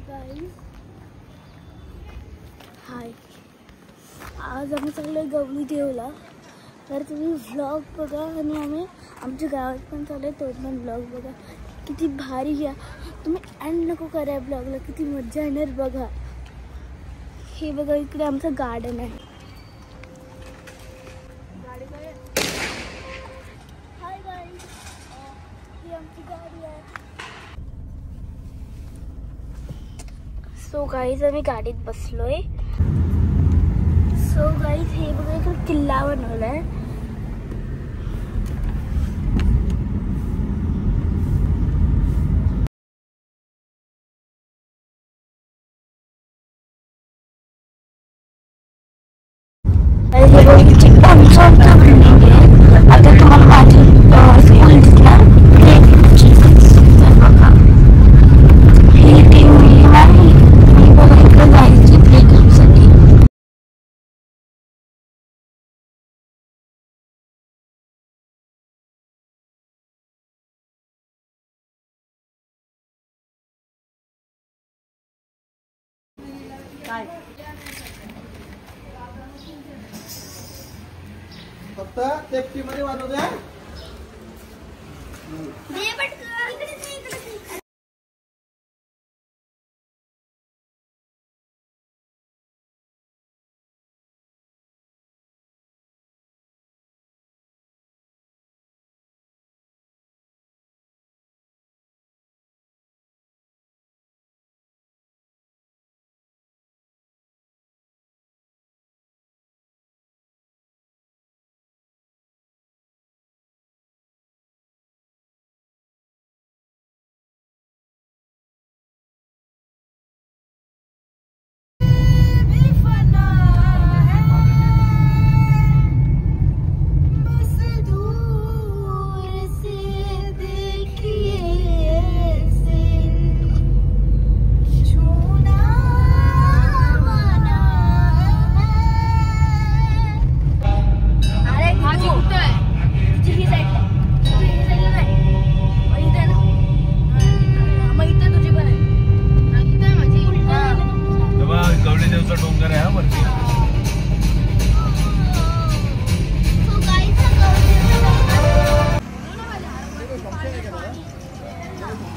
हाय, आज आम्ही चाललो आहे गवळी देवला. तर तुम्ही व्लॉग बघा आणि आम्ही आमच्या गावात पण चालू आहे तो पण व्लॉग बघा. किती भारी घ्या तुम्ही, एंड नको करा ब्लॉगला, किती मजा येणार बघा. हे बघा इकडे आमचं गार्डन आहे. हाय गाईज, ही आमची गाडी आहे. सो गाईज आम्ही गाडीत बसलोय. सो गाईज हे बघा इकडे किल्ला बनवलाय. आता तुम्हाला माझी स्कूल दिसणार. ही टीम नाही, मी बघा इकडे जायची प्ले ग्राउंडसाठी. फक्त सेफ्टी मध्ये वाजवतोय.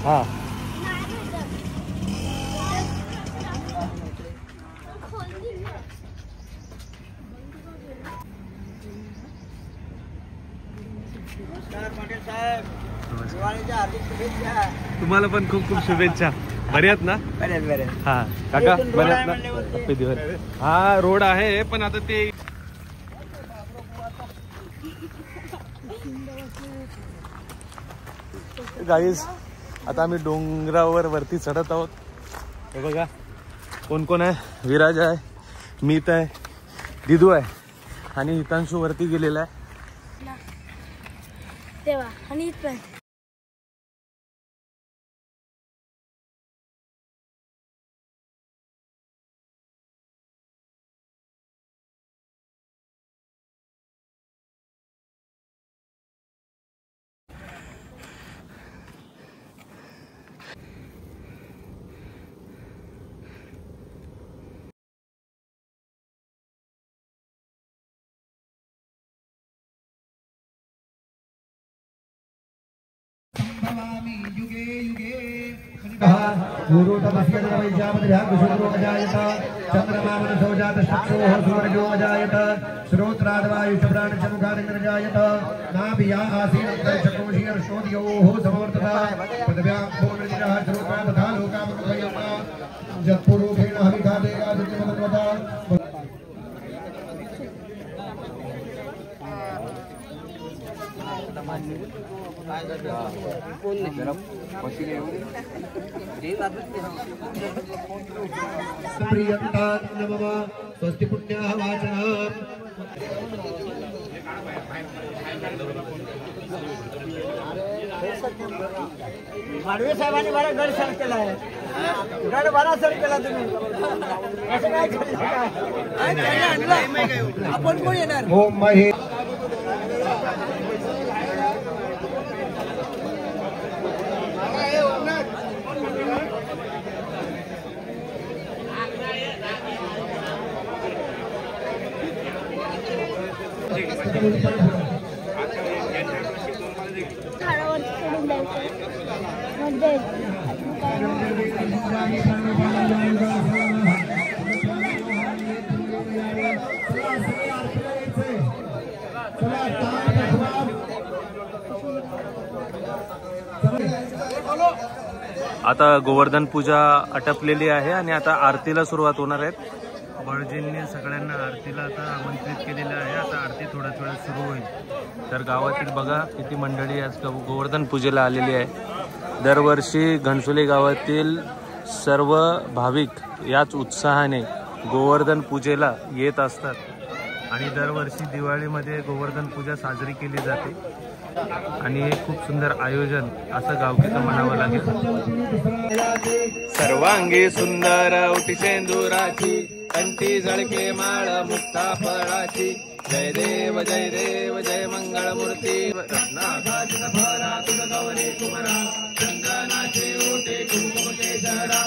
हाँ तुम्हाला पण खूप खूप शुभेच्छा. बरे आहेत ना? बरे. हा काका बरे आहेत ना? हा रोड आहे पण आता ते गाईज आता आम्ही डोंगरावर वरती चढत आहोत. हे बघा कोण कोण आहे. विराज आहे, मीत आहे, दिदू आहे आणि हितांशू वरती गेलेला आहे. तेव्हा आणि इथं युगे युगे गुरु तपस्या वैजापतिभ्यां शुक्रो अजायत चंद्रमा मनसो जात चक्षुः सूर्यो अजायत श्रोत्राद्वायुष्प्राणचमुखानिर्जायत नाभिया आसीन चकोशीर्षोदयोः समवर्तता पदव्यां पूर्णनिरः श्रोत्रा तथा लोकामनुभयता जत्पुरुषेण हविखादेगा दित्यमतवता प्रियंतां नमः स्वस्ति पुण्याः वाचनम्. माडवे साहेबांनी मला गड सर केला आहे. गड बरा सर केला तुम्ही. असं काय आपण कोण येणार? ओम महे झाडावरती चढून जायचं मजा येते. आता गोवर्धन पूजा आटपलेली आहे आणि आता आरतीला सुरुवात होणार आहेत. बळजींनी सगळ्यांना आरतीला आता आमंत्रित केलेलं आहे. आता आरती थोड्या सुरू होईल. तर गावातील बघा किती मंडळी आज गोवर्धन पूजेला आलेली आहे. दरवर्षी घणसोली गावातील सर्व भाविक याच उत्साहाने गोवर्धन पूजेला येत असतात आणि दरवर्षी दिवाळीमध्ये गोवर्धन पूजा साजरी केली जाते आणि हे खूप सुंदर आयोजन असं गावकीचं म्हणावं लागेल. सर्वांगी सुंदर उटी सेंदुराची कंठी झळके माळ मुक्ता फळाची जय देव जय मंगळ मूर्ती रत्नाकाचित फरा तुझ गौरी कुमरा चंदनाचे ओटे कुंकुमचे जरा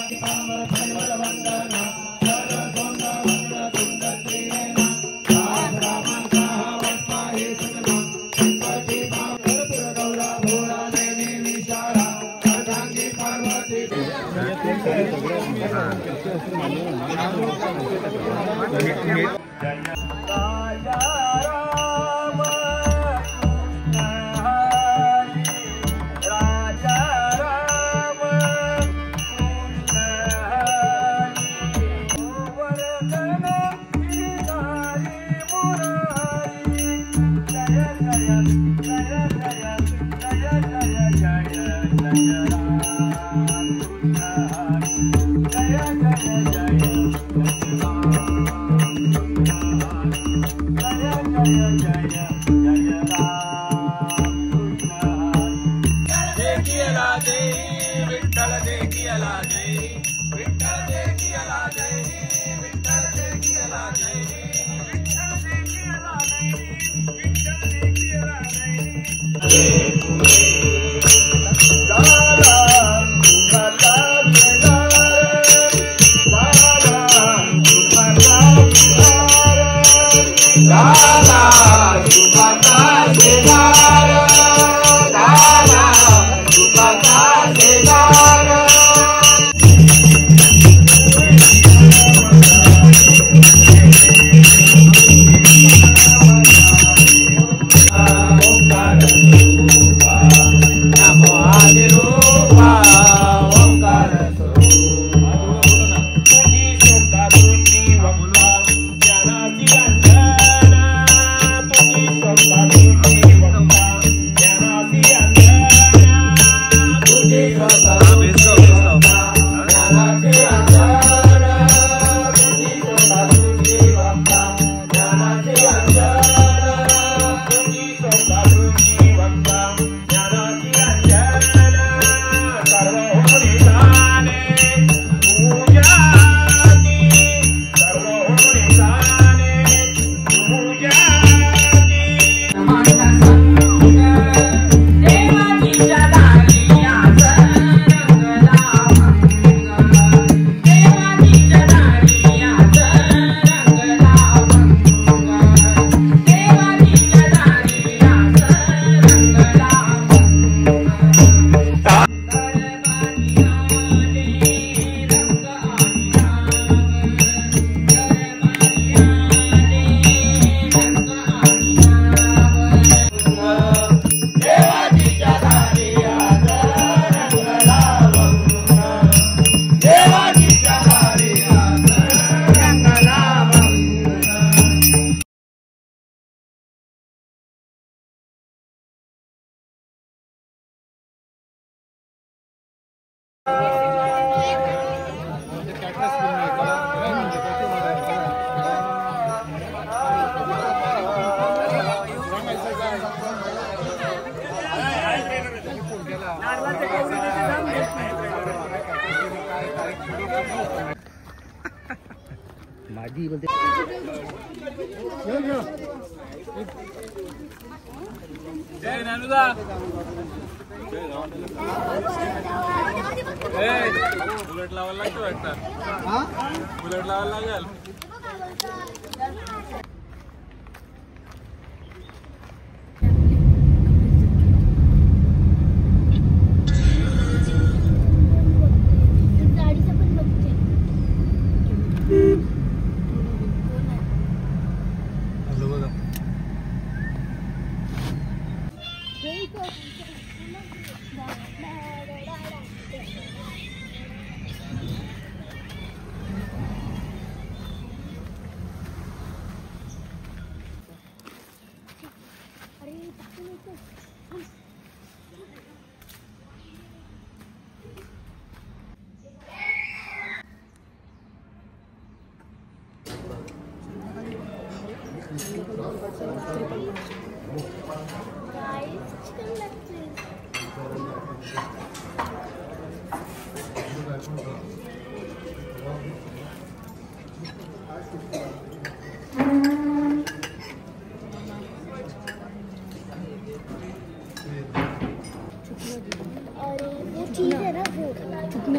माझी बोलते जय नानुदा बुलेट लावायला लागतो वाटतं बुलेट लावायला लागेल और वो चीज है ना वो चिकन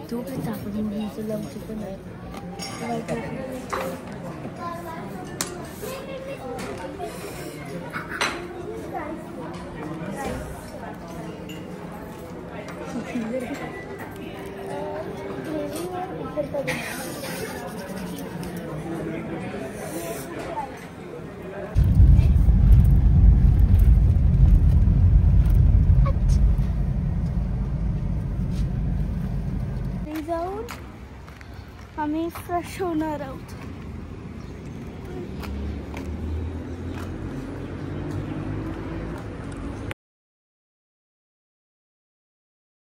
तो फिर चाकू में से लग चिकन है जाऊन आम्ही फ्रेश होणार आहोत.